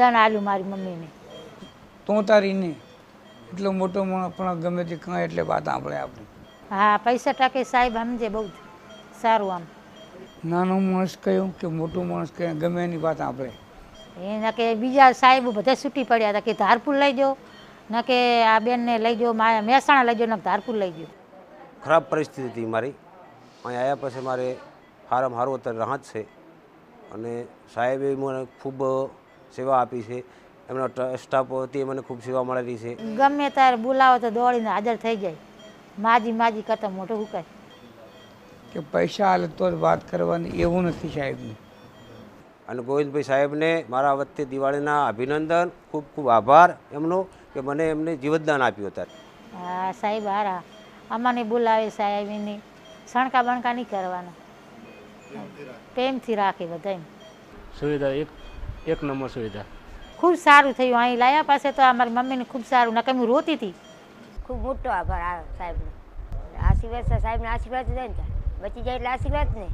દાન આલ્યું મારી મમ્મીને. તું તારી નહીં એટલો મોટો માણસ પણ ગમે તે કાંઈ એટલે વાત સાંભળે આપણે. હા, પૈસા ટકે સાહેબ સમજે બહુ સારું. આમ નાનો માણસ કહ્યું કે મોટો માણસ કહે ગમે એની વાત સાંભળે. એના કે બીજા સાહેબ બધા છૂટી પડ્યા હતા કે ધારપુર લઈ જાઓ, ન કે આ બેનને લઈ જાઓ, મહેસાણા લઈ જાઓ, ને ધારપુર લઈ જાઓ. ખરાબ પરિસ્થિતિ હતી મારી. અહીં આવ્યા પછી મારે સારામાં સારું અત્યારે રાહત છે અને સાહેબે મને ખૂબ સેવા આપી છે. એમના સ્ટાફ હતી મને ખૂબ સેવા મળેલી છે. ગમે ત્યારે બોલાવો તો દોડીને હાજર થઈ જાય. માજી કરતાં મોટું હુકાય કે પૈસા હાલે તો જ વાત કરવાની એવું નથી સાહેબને. અને ગોવિંદભાઈ સાહેબને મારા વચ્ચે દિવાળીના અભિનંદન, ખૂબ ખૂબ આભાર એમનો કે મને એમને જીવતદાન આપ્યું અત્યારે. હા સાહેબ હારા, અમાને બોલાવે સાહેબ, એની સણકા બણકા નહીં કરવાના, પ્રેમથી રાખે બધા. સુવિધા એક નંબર સુવિધા. ખૂબ સારું થયું અહીં લાયા પાસે તો અમારી મમ્મીને ખૂબ સારું, નકર હું રોતી હતી. ખૂબ મોટો આભાર આ સાહેબનો. આશીર્વાદ સાહેબના આશીર્વાદ જાય ને બચી જાય એટલે આશીર્વાદ ને.